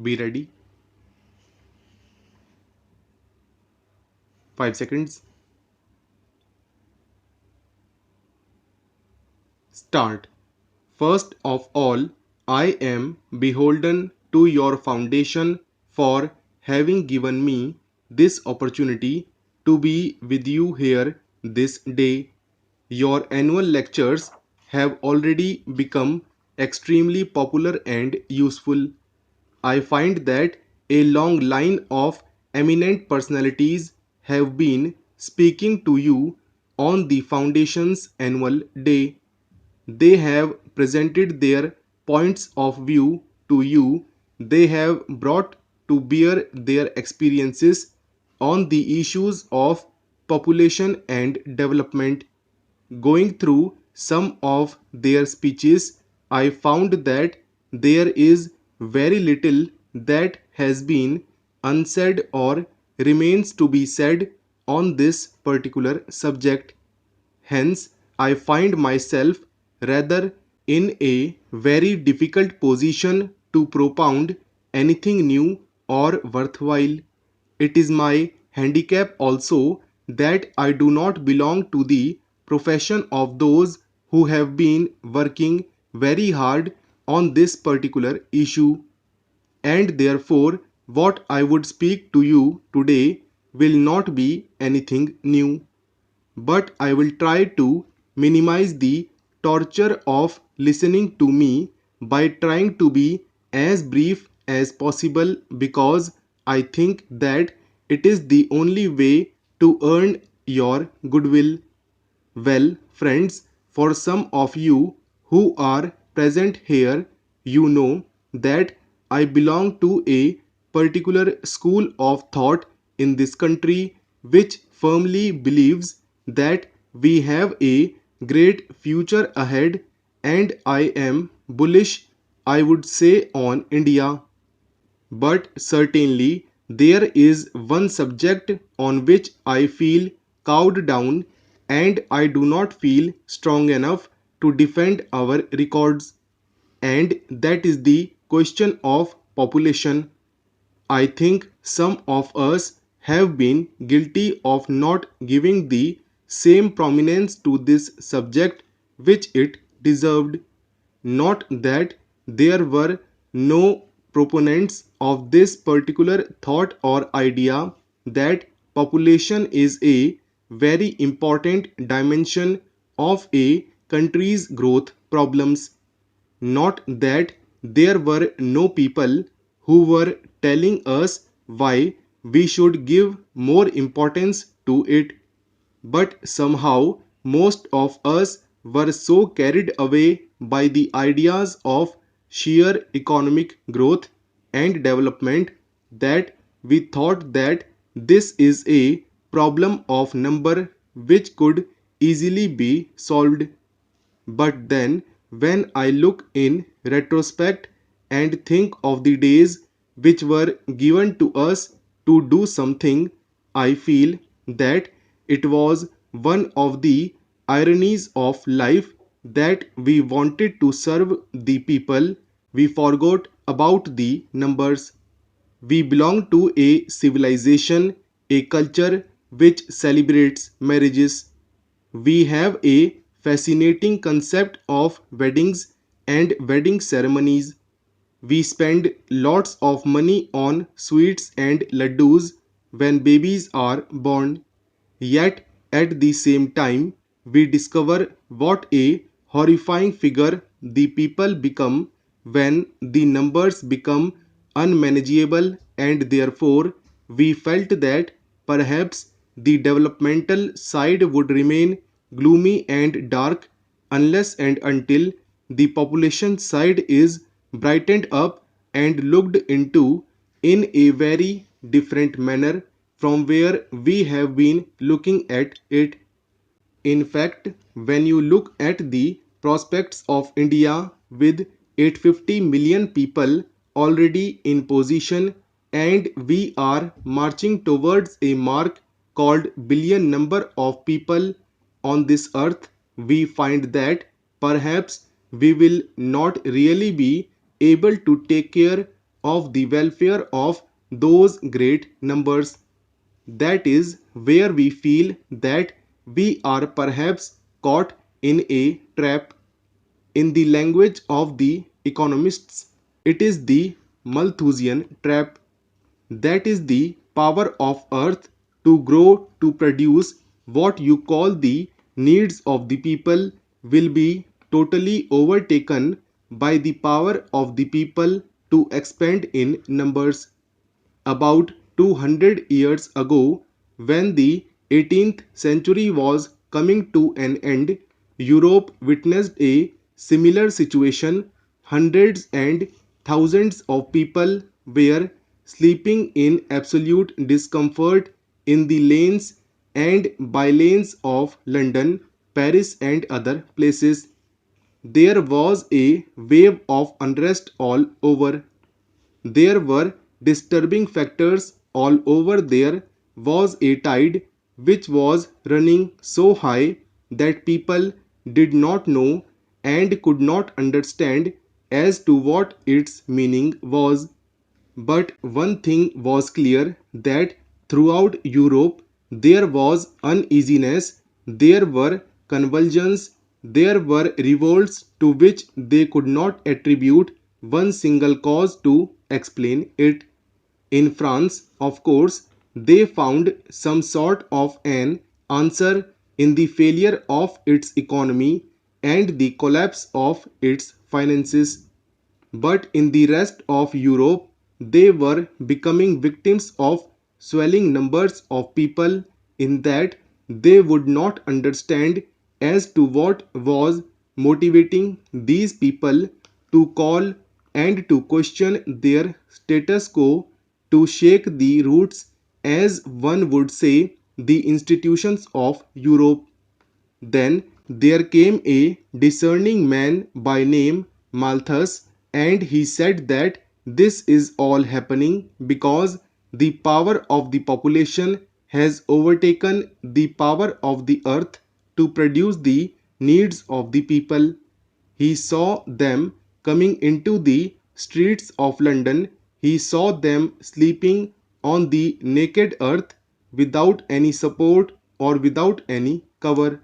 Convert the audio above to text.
Be ready. 5 seconds. Start. First of all, I am beholden to your foundation for having given me this opportunity to be with you here this day. Your annual lectures have already become extremely popular and useful. I find that a long line of eminent personalities have been speaking to you on the Foundation's annual day. They have presented their points of view to you. They have brought to bear their experiences on the issues of population and development. Going through some of their speeches, I found that there is very little that has been unsaid or remains to be said on this particular subject. Hence, I find myself rather in a very difficult position to propound anything new or worthwhile. It is my handicap also that I do not belong to the profession of those who have been working very hard on this particular issue, and therefore what I would speak to you today will not be anything new, but I will try to minimize the torture of listening to me by trying to be as brief as possible, because I think that it is the only way to earn your goodwill. Well, friends, for some of you who are present here, you know that I belong to a particular school of thought in this country which firmly believes that we have a great future ahead, and I am bullish, I would say, on India. But certainly there is one subject on which I feel cowed down, and I do not feel strong enough to defend our records, and that is the question of population. I think some of us have been guilty of not giving the same prominence to this subject which it deserved. Not that there were no proponents of this particular thought or idea that population is a very important dimension of a country's growth problems. Not that there were no people who were telling us why we should give more importance to it, but somehow most of us were so carried away by the ideas of sheer economic growth and development that we thought that this is a problem of number which could easily be solved. But then, when I look in retrospect and think of the days which were given to us to do something, I feel that it was one of the ironies of life that we wanted to serve the people, we forgot about the numbers. We belong to a civilization, a culture which celebrates marriages. We have a fascinating concept of weddings and wedding ceremonies. We spend lots of money on sweets and laddus when babies are born. Yet at the same time, we discover what a horrifying figure the people become when the numbers become unmanageable, and therefore we felt that perhaps the developmental side would remain gloomy and dark unless and until the population side is brightened up and looked into in a very different manner from where we have been looking at it. In fact, when you look at the prospects of India with 850 million people already in position, and we are marching towards a mark called billion number of people on this earth, we find that perhaps we will not really be able to take care of the welfare of those great numbers. That is where we feel that we are perhaps caught in a trap. In the language of the economists, it is the Malthusian trap. That is the power of earth to grow to produce what you call the needs of the people will be totally overtaken by the power of the people to expand in numbers. About 200 years ago, when the 18th century was coming to an end, Europe witnessed a similar situation. Hundreds and thousands of people were sleeping in absolute discomfort in the lanes and bylanes of London, Paris, and other places. There was a wave of unrest all over. There were disturbing factors all over. There was a tide which was running so high that people did not know and could not understand as to what its meaning was. But one thing was clear, that throughout Europe there was uneasiness, there were convulsions, there were revolts to which they could not attribute one single cause to explain it. In France, of course, they found some sort of an answer in the failure of its economy and the collapse of its finances. But in the rest of Europe, they were becoming victims of swelling numbers of people, in that they would not understand as to what was motivating these people to call and to question their status quo, to shake the roots, as one would say, the institutions of Europe. Then there came a discerning man by name Malthus, and he said that this is all happening because the power of the population has overtaken the power of the earth to produce the needs of the people. He saw them coming into the streets of London. He saw them sleeping on the naked earth without any support or without any cover.